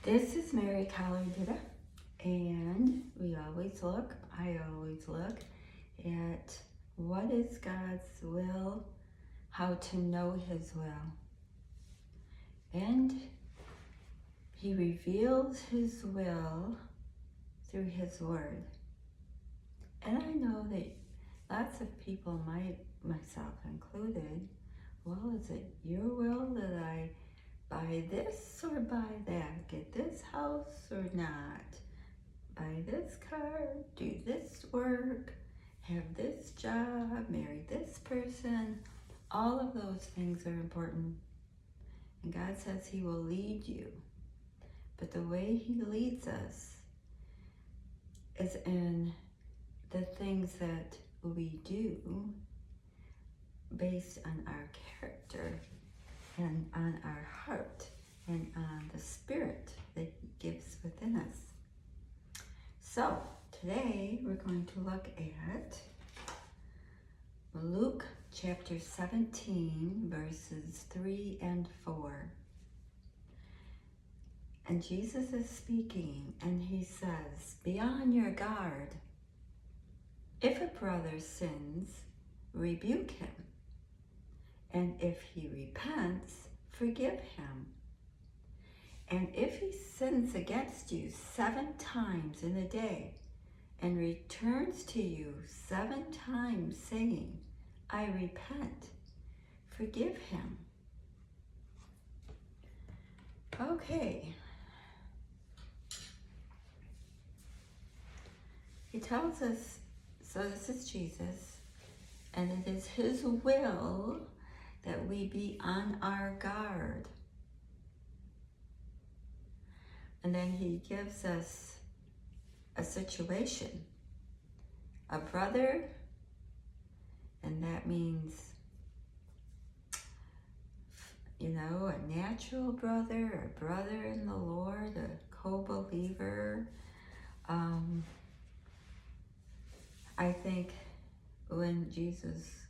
This is Mary Collardita, and I always look at what is God's will, how to know His will. And He reveals His will through His Word. And I know that lots of people might, myself included, well, is it your will that I buy this or buy that, get this house or not, buy this car, do this work, have this job, marry this person? All of those things are important. And God says He will lead you. But the way He leads us is in the things that we do based on our character and on our heart and on the spirit that He gives within us. So today we're going to look at Luke chapter 17 verses 3 and 4. And Jesus is speaking and He says, "Be on your guard. If a brother sins, rebuke him. And if he repents, forgive him. And if he sins against you 7 times in a day, and returns to you 7 times saying, I repent, forgive him." Okay. He tells us, so this is Jesus, and it is His will that we be on our guard. And then He gives us a situation, a brother, and that means, a natural brother, a brother in the Lord, a co-believer. I think when Jesus,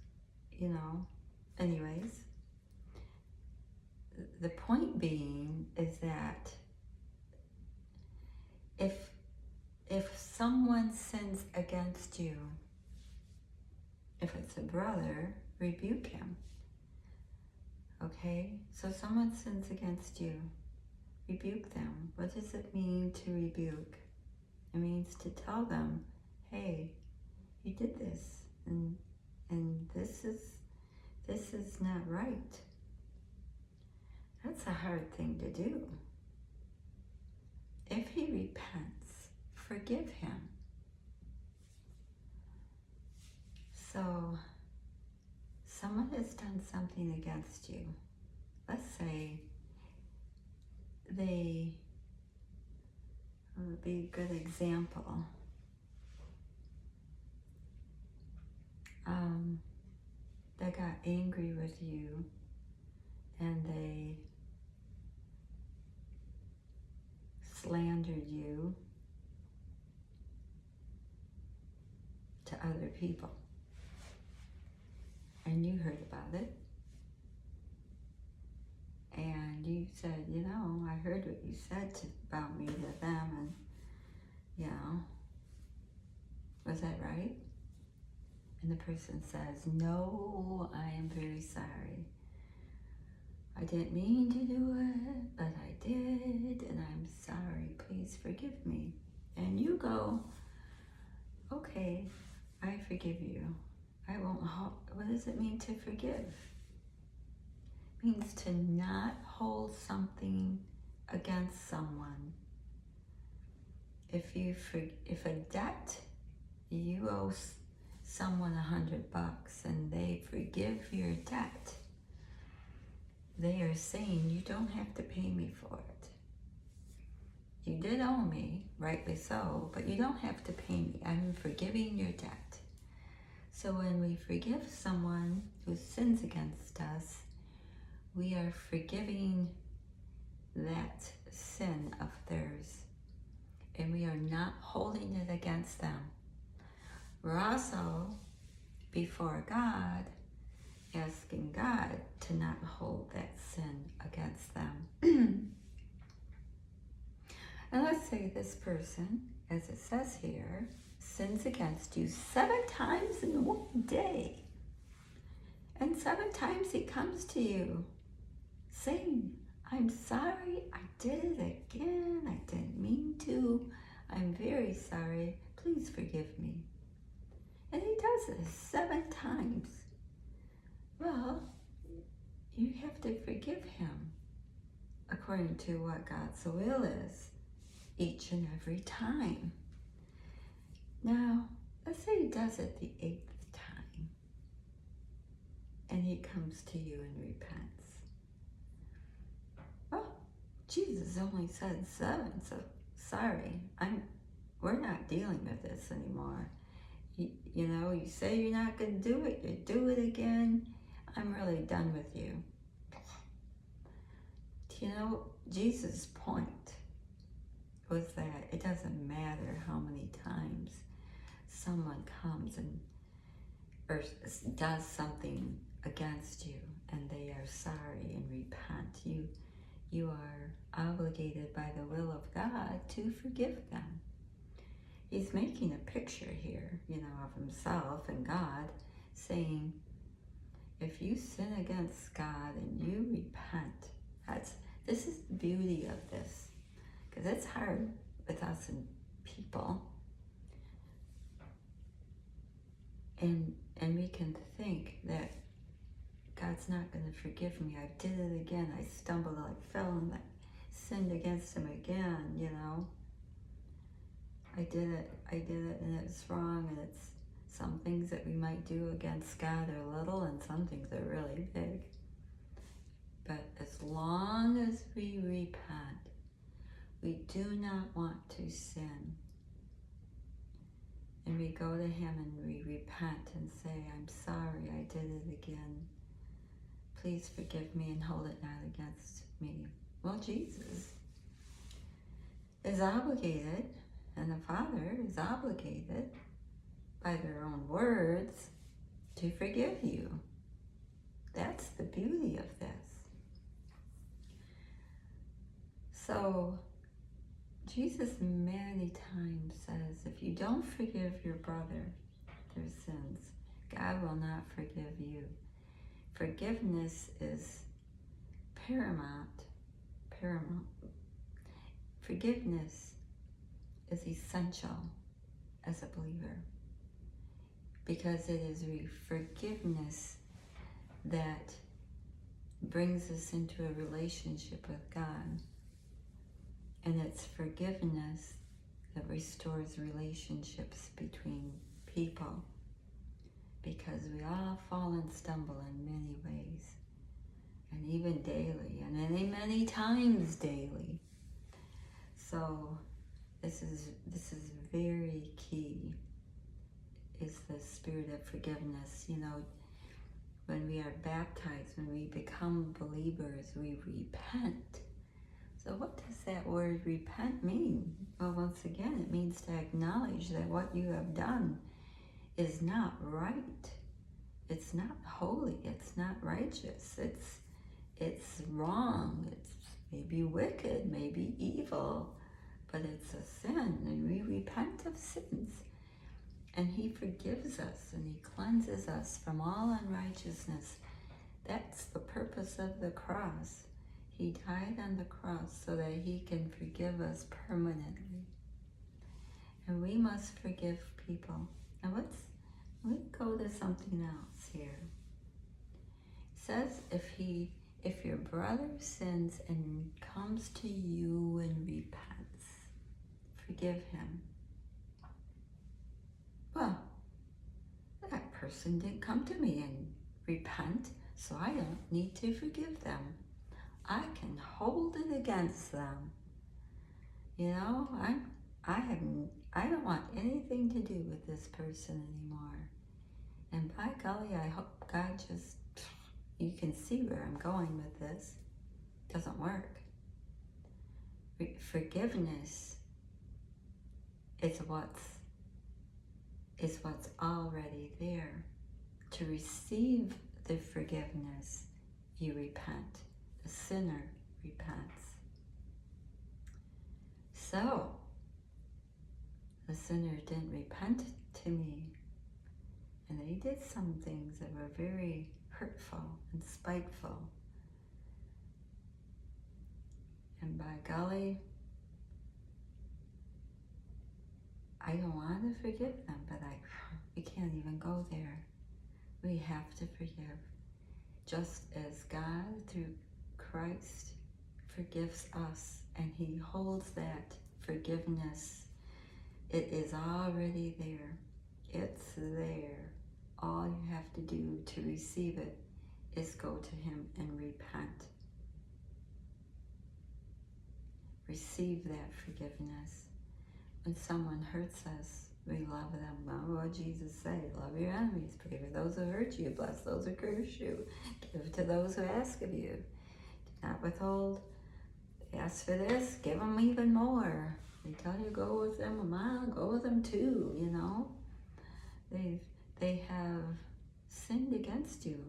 anyways, the point being is that if someone sins against you, if it's a brother, rebuke him. Okay? So someone sins against you, rebuke them. What does it mean to rebuke? It means to tell them, hey, you did this, and this is not right. That's a hard thing to do. If he repents, forgive him. So, someone has done something against you. Let's say it would be a good example. They got angry with you and they slandered you to other people. And you heard about it. And you said, I heard what you said about me to them, and, was that right? And the person says, no, I am very sorry. I didn't mean to do it, but I did, and I'm sorry. Please forgive me. And you go, okay, I forgive you. I won't. What does it mean to forgive? It means to not hold something against someone. If a debt, you owe someone $100 and they forgive your debt, they are saying you don't have to pay me for it. You did owe me, rightly so, but you don't have to pay me. I'm forgiving your debt. So when we forgive someone who sins against us, we are forgiving that sin of theirs, and we are not holding it against them. We're also, before God, asking God to not hold that sin against them. And let's say this person, as it says here, sins against you 7 times in one day. And 7 times he comes to you saying, I'm sorry, I did it again, I didn't mean to, I'm very sorry, please forgive me. And he does this 7 times. Well, you have to forgive him according to what God's will is each and every time. Now, let's say he does it the 8th time and he comes to you and repents. Well, Jesus only said 7, so sorry, we're not dealing with this anymore. You know, you say you're not going to do it, you do it again, I'm really done with you. You know, Jesus' point was that it doesn't matter how many times someone comes or does something against you and they are sorry and repent. You are obligated by the will of God to forgive them. He's making a picture here, you know, of himself and God, saying, if you sin against God and you repent, this is the beauty of this, because it's hard with us and people, and we can think that God's not going to forgive me. I did it again. I stumbled, I fell, and I sinned against him again, you know. I did it, and it's wrong, and it's some things that we might do against God are little, and some things are really big. But as long as we repent, we do not want to sin. And we go to him and we repent and say, I'm sorry, I did it again. Please forgive me and hold it not against me. Well, Jesus is obligated, and the Father is obligated by their own words to forgive you. That's the beauty of this. So, Jesus many times says, if you don't forgive your brother their sins, God will not forgive you. Forgiveness is paramount. Forgiveness is essential as a believer, because it is forgiveness that brings us into a relationship with God. And it's forgiveness that restores relationships between people, because we all fall and stumble in many ways, and even daily, and many times daily. So this is very key, is the spirit of forgiveness. You know, when we are baptized, when we become believers, we repent. So what does that word repent mean? Well, once again, it means to acknowledge that what you have done is not right. It's not holy. It's not righteous. It's wrong. It's maybe wicked, maybe evil, but it's a sin, and we repent of sins. And he forgives us, and he cleanses us from all unrighteousness. That's the purpose of the cross. He died on the cross so that he can forgive us permanently. And we must forgive people. And let's go to something else here. It says, if your brother sins and comes to you and repents, forgive him. Well, that person didn't come to me and repent, so I don't need to forgive them. I can hold it against them. You know, I don't want anything to do with this person anymore. And by golly, I hope God just, you can see where I'm going with this. It doesn't work. Forgiveness is what's already there. To receive the forgiveness, you repent. The sinner repents. So, the sinner didn't repent to me, and they did some things that were very hurtful and spiteful. And by golly, I don't want to forgive them, but we can't even go there. We have to forgive. Just as God, through Christ, forgives us, and He holds that forgiveness. It is already there. It's there. All you have to do to receive it is go to Him and repent. Receive that forgiveness. When someone hurts us, we love them. Remember what Jesus said, love your enemies, pray for those who hurt you, bless those who curse you, give to those who ask of you. Do not withhold. Ask for this, give them even more. They tell you go with them a mile, go with them two, you know. They have sinned against you.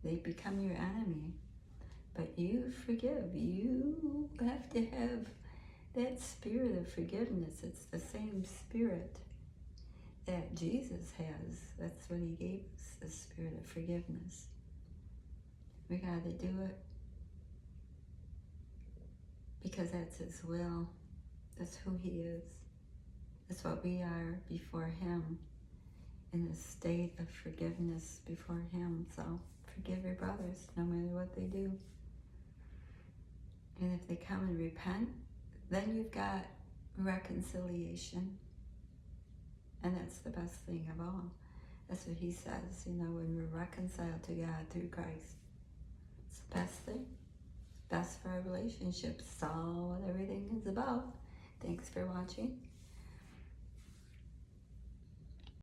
They become your enemy. But you forgive. You have to have that spirit of forgiveness. It's the same spirit that Jesus has. That's what He gave us, the spirit of forgiveness. We got to do it because that's His will. That's who He is. That's what we are before Him, in a state of forgiveness before Him. So forgive your brothers no matter what they do. And if they come and repent, then you've got reconciliation. And that's the best thing of all. That's what He says, you know, when we're reconciled to God through Christ. It's the best thing. Best for our relationships. It's all what everything is about. Thanks for watching.